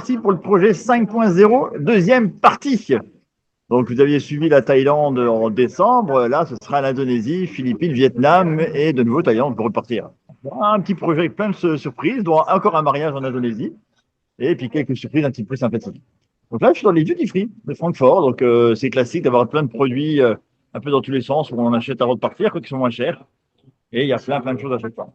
reparti pour le projet 5.0, deuxième partie. Donc, vous aviez suivi la Thaïlande en décembre. Là, ce sera l'Indonésie, Philippines, Vietnam et de nouveau Thaïlande pour repartir. Un petit projet avec plein de surprises, dont encore un mariage en Indonésie et puis quelques surprises un petit peu sympathiques. Donc là, je suis dans les duty free de Francfort. Donc, c'est classique d'avoir plein de produits un peu dans tous les sens où on en achète avant de partir, quoi, qui sont moins chers. Et il y a plein de choses à chaque fois.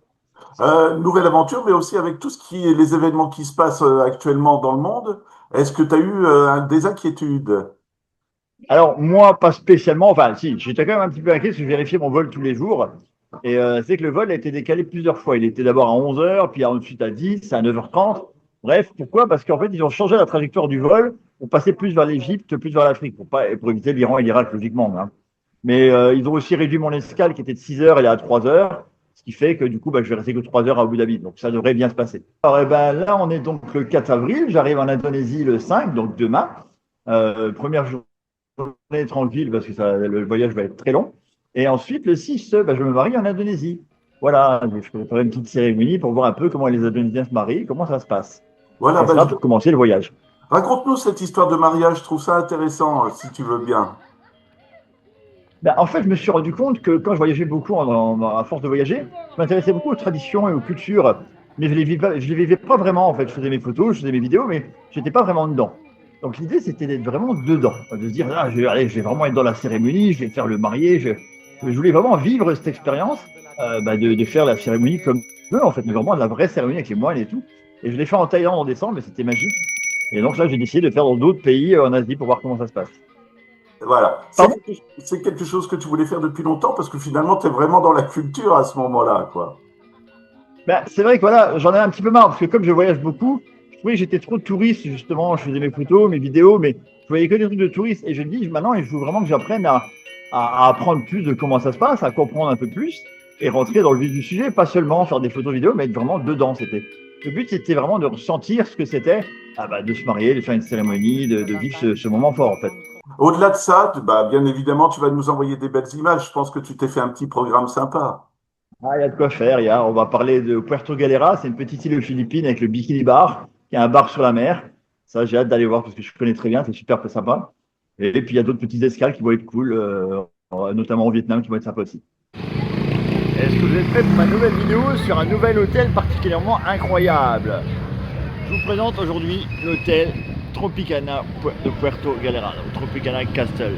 Nouvelle aventure, mais aussi avec tout ce qui est les événements qui se passent actuellement dans le monde. Est-ce que tu as eu des inquiétudes? Alors, moi, pas spécialement. Enfin, si, j'étais quand même un petit peu inquiet parce que je vérifiais mon vol tous les jours. Et c'est que le vol a été décalé plusieurs fois. Il était d'abord à 11 heures, puis ensuite à 10, à 9h30. Bref, pourquoi? Parce qu'en fait, ils ont changé la trajectoire du vol pour passer plus vers l'Égypte, plus vers l'Afrique, pour éviter l'Iran et l'Irak, logiquement, hein. Mais ils ont aussi réduit mon escale qui était de 6 heures, elle est à 3 heures. Ce qui fait que du coup, je vais rester que 3 heures à Abu Dhabi. Donc, ça devrait bien se passer. Alors, là, on est donc le 4 avril. J'arrive en Indonésie le 5, donc demain. Première journée tranquille parce que le voyage va être très long. Et ensuite, le 6, je me marie en Indonésie. Voilà, je préparer une petite cérémonie pour voir un peu comment les Indonésiens se marient, comment ça se passe. Voilà, Et ça pour commencer le voyage. raconte-nous cette histoire de mariage, je trouve ça intéressant, si tu veux bien. En fait, je me suis rendu compte que quand je voyageais beaucoup, à force de voyager, je m'intéressais beaucoup aux traditions et aux cultures, mais je les vivais pas vraiment. En fait, je faisais mes photos, je faisais mes vidéos, mais je n'étais pas vraiment dedans. Donc l'idée, c'était d'être vraiment dedans, de se dire, ah, je vais vraiment être dans la cérémonie, je vais faire le marié. Je voulais vraiment vivre cette expérience, de faire la cérémonie comme eux, en fait, mais vraiment la vraie cérémonie avec les moines et tout. Et je l'ai fait en Thaïlande en décembre, mais c'était magique. Et donc là, j'ai décidé de faire dans d'autres pays en Asie pour voir comment ça se passe. Voilà, Pardon? c'est quelque chose que tu voulais faire depuis longtemps parce que finalement, tu es vraiment dans la culture à ce moment-là, quoi. C'est vrai que voilà, j'en ai un petit peu marre parce que comme je voyage beaucoup, je trouvais que j'étais trop touriste justement. Je faisais mes photos, mes vidéos, mais je voyais que des trucs de touristes. Et je me dis maintenant, il faut vraiment que j'apprenne à apprendre plus de comment ça se passe, à comprendre un peu plus et rentrer dans le vif du sujet, pas seulement faire des photos vidéos, mais être vraiment dedans. Le but, c'était vraiment de ressentir ce que c'était de se marier, de faire une cérémonie, de vivre ce moment fort en fait. Au-delà de ça, bien évidemment, tu vas nous envoyer des belles images. Je pense que tu t'es fait un petit programme sympa. Ah, il y a de quoi faire. On va parler de Puerto Galera. C'est une petite île aux Philippines avec le Bikini Bar, qui est un bar sur la mer. Ça, j'ai hâte d'aller voir parce que je connais très bien. C'est super sympa. Et puis, il y a d'autres petites escales qui vont être cool, notamment au Vietnam, qui vont être sympas aussi. Est-ce que vous êtes prêts pour ma nouvelle vidéo sur un nouvel hôtel particulièrement incroyable? Je vous présente aujourd'hui l'hôtel Tropicana de Puerto Galera, donc Tropicana Castle.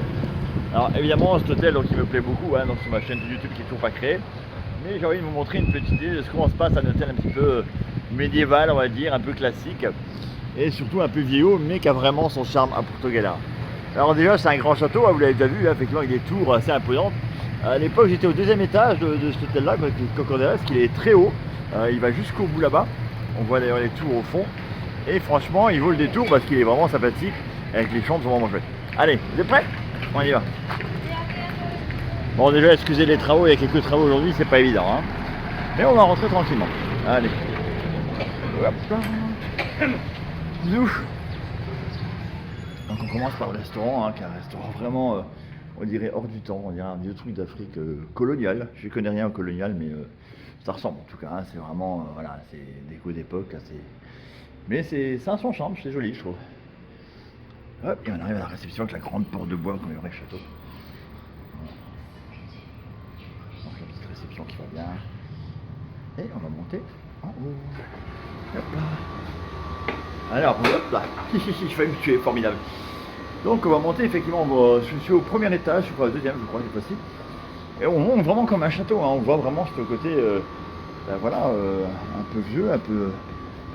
Alors, évidemment, cet hôtel, donc, il me plaît beaucoup, hein, donc, sur ma chaîne de YouTube qui est toujours pas créée. Mais j'ai envie de vous montrer une petite idée de comment se passe un hôtel un petit peu médiéval, on va dire, un peu classique, et surtout un peu vieillot, mais qui a vraiment son charme à Puerto Galera. Alors déjà, c'est un grand château, hein, vous l'avez déjà vu, hein, effectivement, avec des tours assez imposantes. À l'époque, j'étais au deuxième étage de cet hôtel-là, avec le Cocodéla, parce qu'il est très haut, il va jusqu'au bout là-bas. On voit d'ailleurs les tours au fond. Et franchement, il vaut le détour parce qu'il est vraiment sympathique, avec les chambres sont vraiment chouettes. Allez, vous êtes prêts? On y va. Bon, déjà, excusez les travaux, il y a quelques travaux aujourd'hui, c'est pas évident, hein. Mais on va rentrer tranquillement. Allez. Hop là. Zouf. Donc on commence par le restaurant, hein, qui est un restaurant vraiment, on dirait hors du temps, on dirait un vieux truc d'Afrique coloniale. Je connais rien au colonial, mais ça ressemble en tout cas, hein. C'est vraiment, voilà, c'est déco d'époque, mais c'est un son charme, c'est joli, je trouve. Hop, et on arrive à la réception avec la grande porte de bois comme il y aurait le château. Donc la petite réception qui va bien. Et on va monter en haut. Hop là. Alors, hop là. Je vais me tuer, formidable. Donc on va monter, effectivement, je suis au premier étage, je crois au deuxième, je crois, cette fois-ci. Et on monte vraiment comme un château, hein. On voit vraiment ce côté, un peu vieux, un peu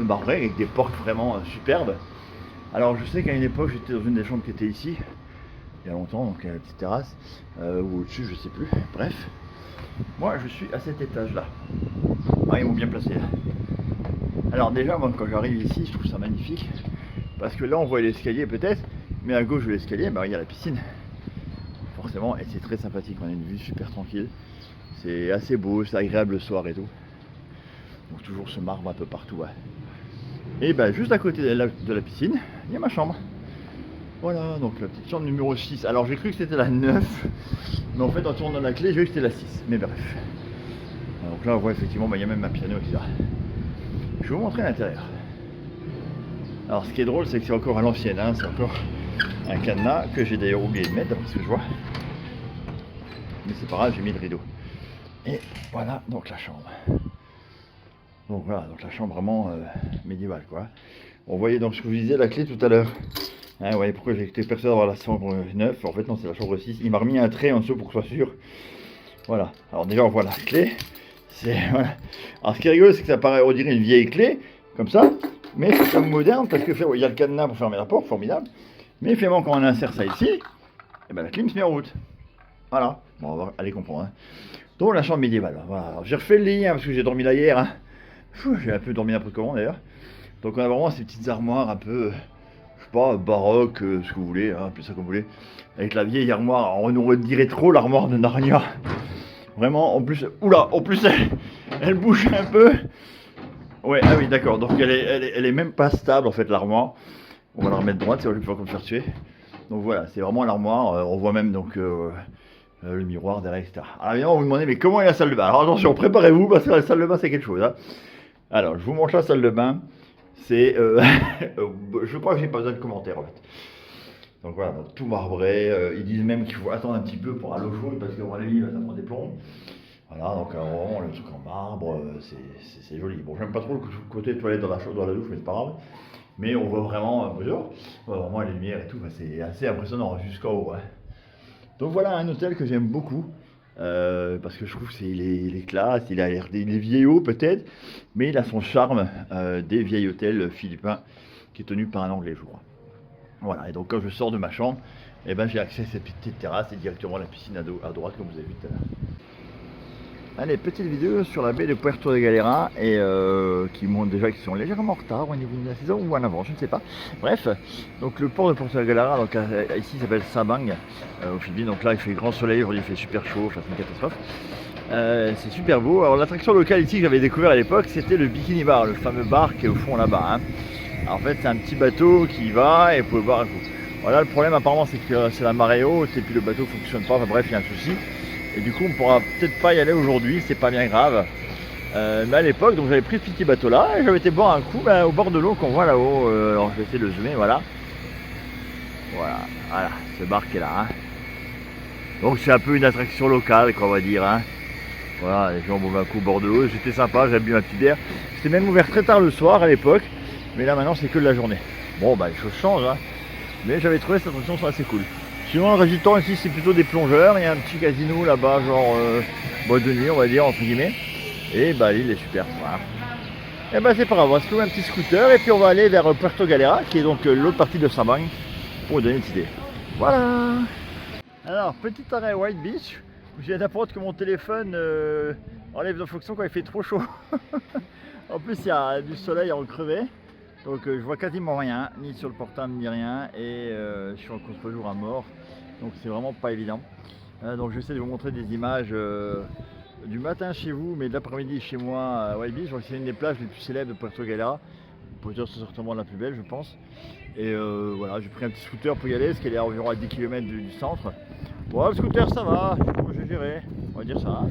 marbré, avec des portes vraiment superbes. Alors je sais qu'à une époque, j'étais dans une des chambres qui était ici, il y a longtemps, donc il y a la petite terrasse, ou au-dessus, je sais plus, bref. Moi, je suis à cet étage-là. Ah, ils m'ont bien placé là. Alors déjà, moi, quand j'arrive ici, je trouve ça magnifique. Parce que là, on voit l'escalier peut-être, mais à gauche de l'escalier, il y a la piscine. Forcément, et c'est très sympathique, on a une vue super tranquille. C'est assez beau, c'est agréable le soir et tout. Donc toujours ce marbre un peu partout. Ouais. Et juste à côté de la piscine, il y a ma chambre. Voilà, donc la petite chambre numéro 6. Alors j'ai cru que c'était la 9, mais en fait en tournant la clé, j'ai vu que c'était la 6. Mais bref. Donc là on voit effectivement, il y a même un piano, etc. Je vais vous montrer l'intérieur. Alors ce qui est drôle, c'est que c'est encore à l'ancienne, hein. C'est encore un cadenas que j'ai d'ailleurs oublié de mettre, d'après ce que je vois. Mais c'est pas grave, j'ai mis le rideau. Et voilà donc la chambre. Donc voilà, donc la chambre vraiment médiévale quoi. On voyait donc ce que je vous disais, la clé tout à l'heure. Hein, vous voyez pourquoi j'ai été persuadé d'avoir la chambre 9. En fait non, c'est la chambre 6. Il m'a remis un trait en dessous pour que je sois sûr. Voilà, alors déjà on voit la clé. Voilà. Alors ce qui est rigolo, c'est que ça paraît, on dirait une vieille clé, comme ça. Mais c'est comme moderne, parce que il y a le cadenas pour fermer la porte, formidable. Mais finalement quand on insère ça ici, et ben, la clim se met en route. Voilà, bon, on va aller comprendre. Hein. Donc la chambre médiévale, voilà. J'ai refait le lit, hein, parce que j'ai dormi là hier. Hein. J'ai un peu dormi n'importe comment d'ailleurs. Donc on a vraiment ces petites armoires un peu, je sais pas, baroque, ce que vous voulez, hein, appelez ça comme vous voulez. Avec la vieille armoire, on nous dirait trop l'armoire de Narnia. Vraiment, en plus, oula, en plus elle bouge un peu. Ouais, ah oui, d'accord, donc elle est même pas stable en fait l'armoire. On va la remettre droite, c'est va pouvoir me faire tuer. Donc voilà, c'est vraiment l'armoire, on voit même donc le miroir derrière, etc. Alors évidemment, vous me demandez, mais comment est la salle de bain? Alors attention, préparez-vous, parce que la salle de bain c'est quelque chose. Hein. Alors, je vous montre la salle de bain. C'est, je crois que j'ai pas besoin de commentaires en fait. Donc voilà, donc tout marbré. Ils disent même qu'il faut attendre un petit peu pour aller l'eau chaude parce qu'à mon avis, ça prend des plombs. Voilà, donc vraiment le truc en marbre, c'est joli. Bon, j'aime pas trop le côté toilette dans la douche, mais c'est pas grave. Mais on voit vraiment plusieurs. On voit vraiment les lumières et tout. C'est assez impressionnant jusqu'en haut. Hein. Donc voilà un hôtel que j'aime beaucoup. Parce que je trouve qu'il est classe, il a l'air des vieillots peut-être, mais il a son charme des vieils hôtels philippins qui est tenu par un Anglais, je crois. Voilà, et donc quand je sors de ma chambre, eh ben, j'ai accès à cette petite terrasse et directement à la piscine à droite, comme vous avez vu tout à l'heure. Allez, petite vidéo sur la baie de Puerto de Galera et qui montrent déjà qu'ils sont légèrement en retard au niveau de la saison ou en avant, je ne sais pas. Bref, donc le port de Puerto de Galera, donc ici s'appelle Sabang aux Philippines. Donc là il fait grand soleil, aujourd'hui il fait super chaud, enfin, c'est une catastrophe. C'est super beau. Alors l'attraction locale ici que j'avais découvert à l'époque, c'était le Bikini Bar, le fameux bar qui est au fond là-bas. Hein. Alors, en fait c'est un petit bateau qui va et vous pouvez boire un coup. Voilà, le problème apparemment c'est que c'est la marée haute et puis le bateau ne fonctionne pas, enfin bref il y a un souci. Et du coup on pourra peut-être pas y aller aujourd'hui, c'est pas bien grave. Mais à l'époque, donc j'avais pris ce petit bateau là et j'avais été boire un coup au bord de l'eau qu'on voit là-haut. Alors je vais essayer de le zoomer, voilà. Voilà, ce bar qui est là. Hein. Donc c'est un peu une attraction locale, quoi, on va dire. Hein. Voilà, les gens boivent un coup au bord de l'eau, c'était sympa, j'avais bu un petit bière. C'était même ouvert très tard le soir à l'époque, mais là maintenant c'est que de la journée. Bon bah les choses changent, hein. Mais j'avais trouvé cette attraction assez cool. Sinon le résultat ici c'est plutôt des plongeurs, il y a un petit casino là-bas, genre boîte de nuit on va dire entre guillemets. Et bah l'île est super. Voilà. Et bah c'est pas grave, on va se trouver un petit scooter et puis on va aller vers Puerto Galera, qui est donc l'autre partie de Sabang, pour vous donner une petite idée. Voilà. Alors petit arrêt à White Beach, je viens d'apprendre que mon téléphone enlève de fonction quand il fait trop chaud. En plus il y a du soleil en crevé. Donc je vois quasiment rien, ni sur le portable ni rien, et je suis en contre-jour à mort, donc c'est vraiment pas évident. Donc j'essaie de vous montrer des images du matin chez vous, mais de l'après-midi chez moi à White Beach. C'est une des plages les plus célèbres de Puerto Galera, pour dire c'est certainement la plus belle je pense. Et voilà, j'ai pris un petit scooter pour y aller, parce qu'elle est environ à 10 km du centre. Bon, le scooter ça va, j'ai géré, on va dire ça.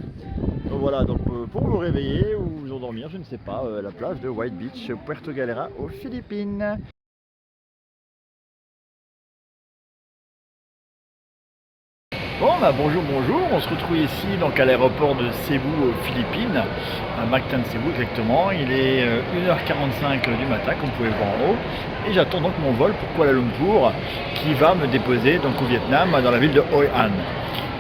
Donc voilà, donc pour vous réveiller ou vous endormir, je ne sais pas, la plage de White Beach, Puerto Galera aux Philippines. Bon bah bonjour, on se retrouve ici donc à l'aéroport de Cebu aux Philippines, à Mactan Cebu exactement. Il est 1h45 du matin comme vous pouvez voir en haut, et j'attends donc mon vol pour Kuala Lumpur qui va me déposer donc au Vietnam dans la ville de Hoi An.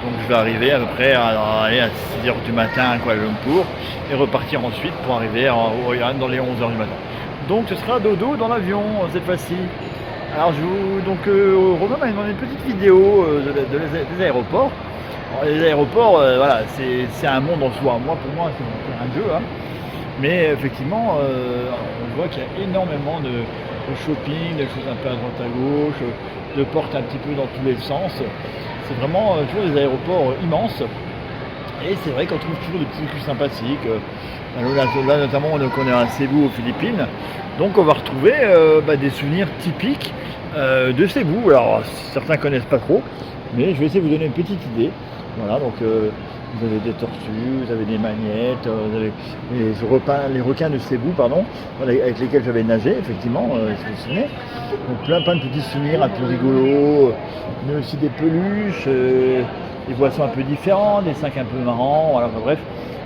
Donc je vais arriver à peu près à 6h du matin à Kuala Lumpur et repartir ensuite pour arriver à Hoi An dans les 11h du matin. Donc ce sera dodo dans l'avion cette fois-ci. Alors Romain m'a demandé une petite vidéo des aéroports. Alors, les aéroports, voilà, c'est un monde en soi. Pour moi c'est un jeu. Hein. Mais effectivement, on voit qu'il y a énormément de shopping, des choses un peu à droite à gauche, de portes un petit peu dans tous les sens. C'est vraiment toujours des aéroports immenses. Et c'est vrai qu'on trouve toujours des petits trucs sympathiques. Là notamment on est à Cebu aux Philippines. Donc on va retrouver des souvenirs typiques de Cebu. Alors certains connaissent pas trop, mais je vais essayer de vous donner une petite idée. Voilà, donc vous avez des tortues, vous avez des magnettes, vous avez les requins de Cebu, pardon, avec lesquels j'avais nagé, effectivement, si vous vous souvenez. Donc plein de petits souvenirs un peu rigolos, mais aussi des peluches, des boissons un peu différentes, des sacs un peu marrants, voilà, enfin, bref.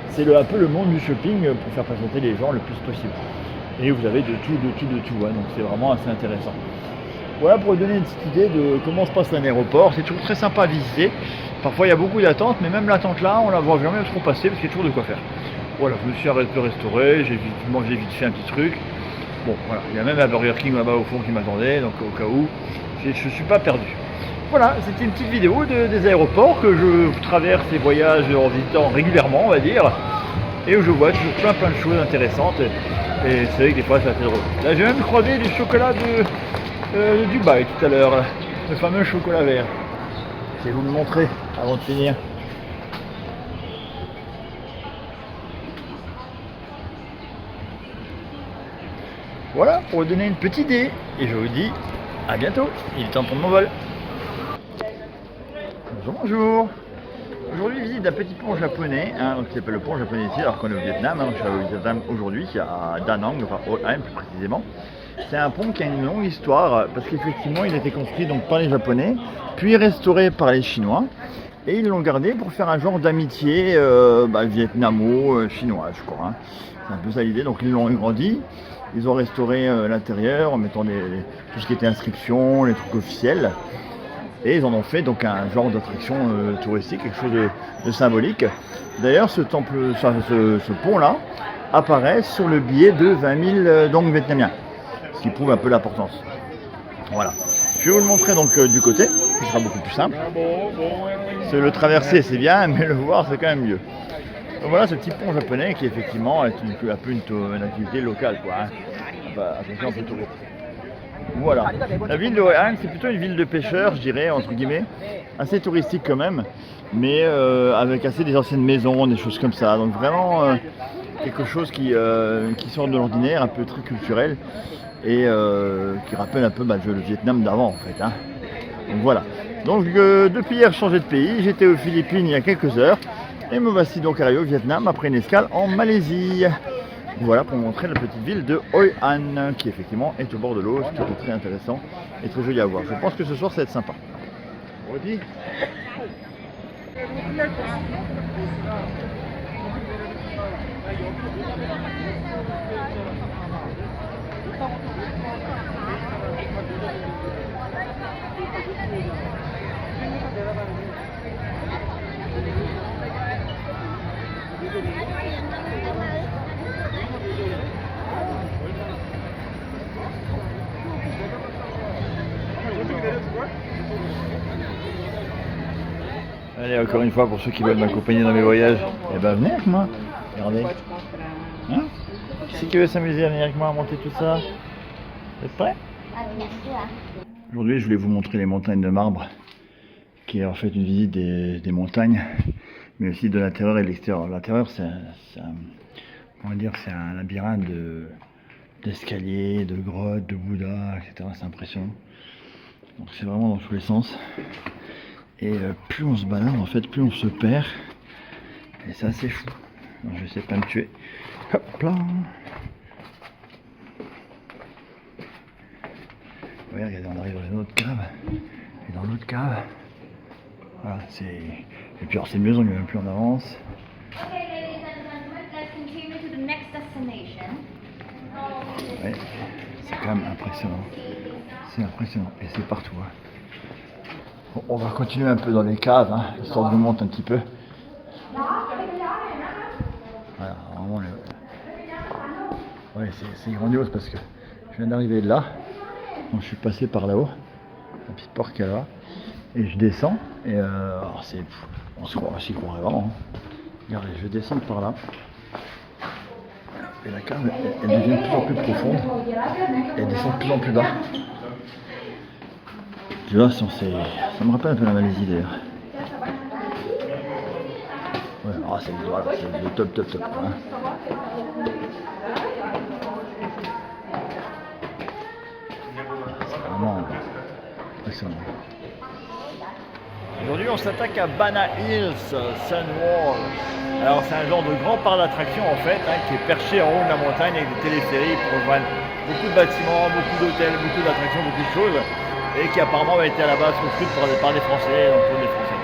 C'est un peu le monde du shopping pour faire patienter les gens le plus possible. Et vous avez de tout, hein, donc c'est vraiment assez intéressant. Voilà pour vous donner une petite idée de comment se passe un aéroport. C'est toujours très sympa à visiter. Parfois il y a beaucoup d'attentes, mais même l'attente là, on la voit jamais trop passer parce qu'il y a toujours de quoi faire. Voilà, je me suis arrêté restaurer, j'ai mangé vite fait un petit truc. Bon, voilà, il y a même un Burger King là-bas au fond qui m'attendait, donc au cas où, je ne suis pas perdu. Voilà, c'était une petite vidéo des aéroports que je traverse et voyage en visitant régulièrement, on va dire, et où je vois toujours plein de choses intéressantes. Et c'est vrai que des fois c'est assez drôle. Là j'ai même croisé du chocolat de Dubaï tout à l'heure, le fameux chocolat vert. Je vais vous le montrer avant de finir. Voilà, pour vous donner une petite idée. Et je vous dis à bientôt. Il est temps de prendre mon vol. Bonjour. Aujourd'hui, visite d'un petit pont japonais, hein, qui s'appelle le pont japonais ici, alors qu'on est au Vietnam. Hein, je suis au Vietnam aujourd'hui, à Da Nang, enfin Ho An plus précisément. C'est un pont qui a une longue histoire, parce qu'effectivement, il a été construit donc, par les Japonais, puis restauré par les Chinois. Et ils l'ont gardé pour faire un genre d'amitié vietnamo-chinoise, je crois. Hein. C'est un peu ça l'idée. Donc ils l'ont agrandi, ils ont restauré l'intérieur en mettant tout ce qui était inscription, les trucs officiels. Et ils en ont fait donc un genre d'attraction touristique, quelque chose de symbolique. D'ailleurs, ce pont-là apparaît sur le billet de 20 000 dong vietnamiens, ce qui prouve un peu l'importance. Voilà. Je vais vous le montrer donc du côté, ce sera beaucoup plus simple. Le traverser c'est bien, mais le voir c'est quand même mieux. Donc voilà ce petit pont japonais qui effectivement est un peu une activité locale, quoi. Hein. Enfin, attention un peu touristique. Voilà. La ville de Hoi An, c'est plutôt une ville de pêcheurs, je dirais, entre guillemets, assez touristique quand même, mais avec assez des anciennes maisons, des choses comme ça. Donc vraiment quelque chose qui sort de l'ordinaire, un peu très culturel, et qui rappelle un peu le Vietnam d'avant, en fait. Hein. Donc voilà. Donc depuis hier, j'ai changé de pays, j'étais aux Philippines il y a quelques heures, et me voici donc arrivé au Vietnam après une escale en Malaisie. Voilà pour montrer la petite ville de Hoi An qui effectivement est au bord de l'eau, ce qui est très intéressant et très joli à voir. Je pense que ce soir ça va être sympa. Redis. Allez, encore une fois, pour ceux qui veulent m'accompagner dans mes voyages, eh ben venez avec moi. Regardez. Hein? Qui c'est qui veut s'amuser à venir avec moi à monter tout ça? Vous êtes prêts? Aujourd'hui, je voulais vous montrer les montagnes de marbre, qui est en fait une visite des montagnes, mais aussi de l'intérieur et de l'extérieur. L'intérieur, c'est un labyrinthe d'escaliers, de grottes, de Bouddha, etc. C'est impressionnant. Donc c'est vraiment dans tous les sens. Et plus on se balade, en fait, plus on se perd. Et c'est assez fou. Alors, je vais essayer de pas me tuer. Hop là. Ouais, regardez, on arrive dans une autre cave. Et dans l'autre cave, voilà, c'est... Et puis alors c'est mieux, on y va plus en avance. Ouais, c'est quand même impressionnant. C'est impressionnant. Et c'est partout. Hein. Bon, on va continuer un peu dans les caves, hein, histoire de nous monter un petit peu. Voilà, vraiment, ouais, c'est grandiose parce que je viens d'arriver là. Donc, je suis passé par là-haut, la petite porte qu'il y a là, et je descends. Et alors on s'y croirait vraiment. Hein. Regardez, je descends par là. Et la cave, elle devient de plus en plus profonde. Et elle descend de plus en plus bas. Tu vois, ça me rappelle un peu la Malaisie d'ailleurs. Ouais, c'est le top. Hein. C'est vraiment impressionnant. Aujourd'hui, on s'attaque à Bana Hills Sunwall. Alors, c'est un genre de grand parc d'attraction en fait, hein, qui est perché en haut de la montagne avec des téléphériques pour rejoindre beaucoup de bâtiments, beaucoup d'hôtels, beaucoup d'attractions, beaucoup de choses, et qui apparemment a été à la base construite par des Français, donc pour des Français.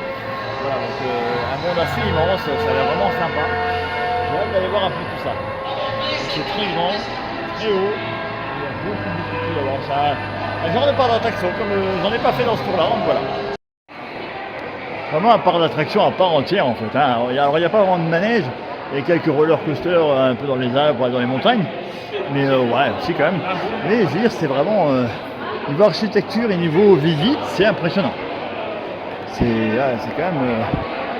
Voilà, donc un monde assez immense, ça a l'air vraiment sympa. J'ai hâte d'aller voir un peu tout ça. C'est très grand, très haut, il y a beaucoup de choses à voir. Un genre de parc d'attraction, comme j'en ai pas fait dans ce tour-là, donc voilà. Vraiment un parc d'attraction à part entière en fait. Hein. Alors il n'y a pas vraiment de manège, il y a quelques roller coasters un peu dans les Alpes, dans les montagnes, mais ouais, si quand même. Mais je veux dire, c'est vraiment niveau architecture et niveau visite, c'est impressionnant. C'est quand même,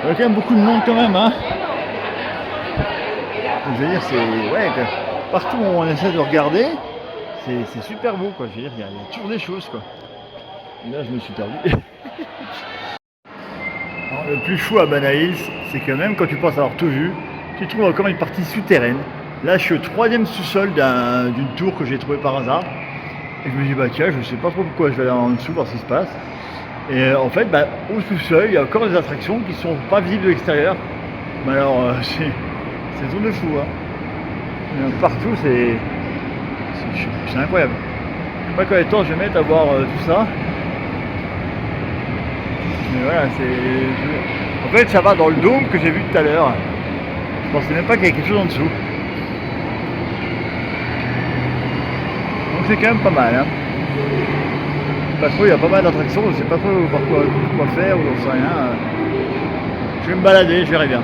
il y a quand même beaucoup de monde quand même. Hein. Je veux dire, c'est ouais, partout où on essaie de regarder, c'est super beau quoi. Je veux dire, il y a toujours des choses quoi. Et là, je me suis perdu. Alors, le plus fou à Bana Hills, c'est que même quand tu penses avoir tout vu, tu trouves encore une partie souterraine. Là, je suis au 3e sous-sol d'une tour que j'ai trouvée par hasard. Et je me dis, bah tiens, je sais pas trop pourquoi je vais aller en dessous voir ce qui se passe. Et en fait, bah, au sous-sol, il y a encore des attractions qui sont pas visibles de l'extérieur. Mais alors, c'est zone de fou. Hein. Partout, c'est incroyable. Je sais pas combien de temps je vais mettre à voir tout ça. Mais voilà, en fait, ça va dans le dôme que j'ai vu tout à l'heure. Je pensais même pas qu'il y avait quelque chose en dessous. Donc c'est quand même pas mal. Hein. Pas trop, il y a pas mal d'attractions, je sais pas trop quoi faire ou j'en sais rien. Je vais me balader, je verrai bien.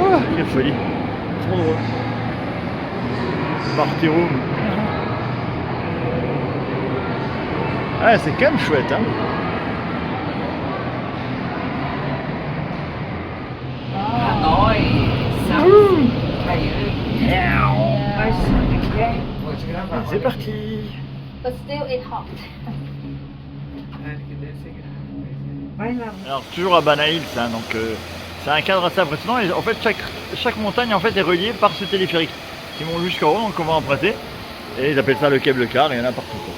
Oh, quelle folie. Trop drôle. Party room. Ah, c'est quand même chouette, hein. C'est parti. But still it hot. Alors toujours à Bana Hills, hein, donc c'est un cadre assez impressionnant et en fait chaque montagne en fait est reliée par ce téléphérique qui monte jusqu'en haut, donc on va emprunter et ils appellent ça le câble car et il y en a partout quoi.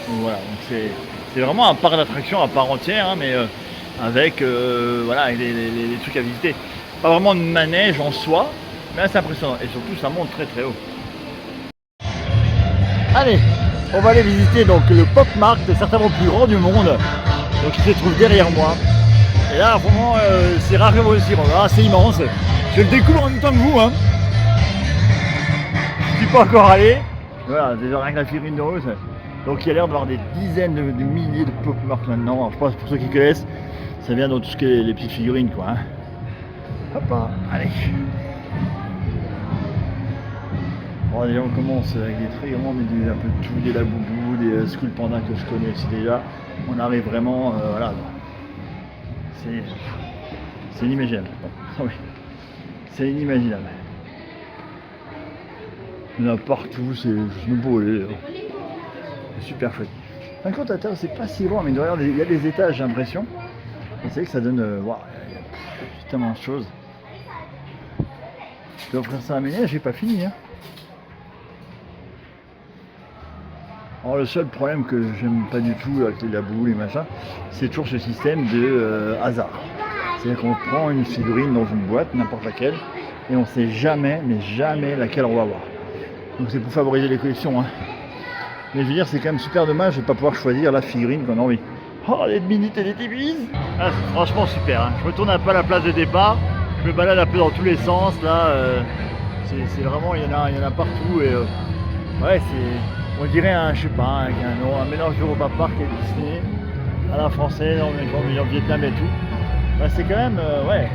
Donc voilà, donc c'est vraiment un parc d'attractions à part entière, hein, mais avec voilà, les trucs à visiter. Pas vraiment de manège en soi, mais c'est impressionnant et surtout ça monte très très haut. Allez, on va aller visiter donc le Pop Mart, c'est certainement le plus grand du monde, donc il se trouve derrière moi. Et là vraiment c'est rare que aussi, c'est immense. Je le découvre en même temps que vous. Hein. Je ne suis pas encore allé. Voilà, déjà rien que la figurine de Rose. Donc il y a l'air d'avoir des dizaines de milliers de Pop Mart maintenant. Alors, je pense pour ceux qui connaissent, ça vient dans tout ce qui est les petites figurines quoi. Hein. Hop là, allez. Bon, déjà on commence avec des très grands, mais un peu de tout, des Laboubou, des Skull Panda que je connais aussi déjà. On arrive vraiment, voilà. C'est inimaginable. Bon, oui. C'est inimaginable. Il y en a partout, c'est juste beau. C'est super chouette. Par contre, à terre, c'est pas si loin, mais derrière, il y a des étages, j'ai l'impression. Et c'est vrai que ça donne. Wow, il y a tellement de choses. Je vais offrir ça à mes j'ai pas fini. Hein. Alors le seul problème que j'aime pas du tout avec les labous, les machins, c'est toujours ce système de hasard. C'est-à-dire qu'on prend une figurine dans une boîte, n'importe laquelle, et on sait jamais, mais jamais laquelle on va avoir. Donc c'est pour favoriser les collections. Hein. Mais je veux dire, c'est quand même super dommage de ne pas pouvoir choisir la figurine qu'on a envie. Oh, les mini télétubbies. Ah, c'est franchement super. Hein. Je retourne un peu à la place de départ, je me balade un peu dans tous les sens. Là, c'est vraiment, il y en a partout. Et ouais, on dirait un mélange d'Europa Park et Disney à la française, en Vietnam et tout. Bah, c'est quand même, ouais,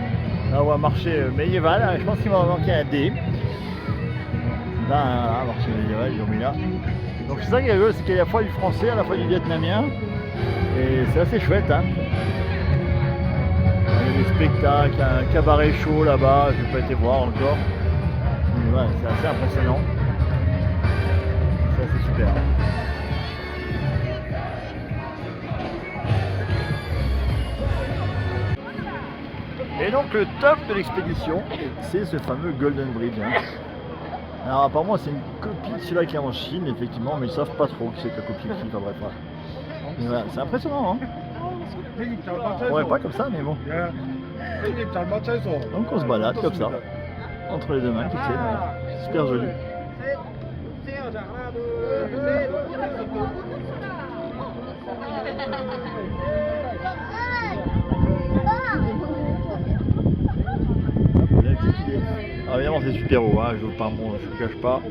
là on va marcher médiéval, hein. Je pense qu'il va manquer un D. Là, marché médiéval, ils ont mis là. Donc c'est ça qui est heureux, c'est qu'il y a à la fois du français, à la fois du vietnamien. Et c'est assez chouette, hein. Il y a des spectacles, un cabaret chaud là-bas, je n'ai pas été voir encore. Mais ouais, c'est assez impressionnant. C'est super. Et donc le top de l'expédition, c'est ce fameux Golden Bridge. Hein. Alors apparemment c'est une copie de celui-là qui est en Chine, effectivement, mais ils savent pas trop que c'est la copie qui enfin bref. Mais voilà, c'est impressionnant. Hein. Ouais, pas comme ça, mais bon. Donc on se balade comme ça, entre les deux mains, tu sais, super joli. Ah évidemment c'est super haut, hein, je ne le cache pas.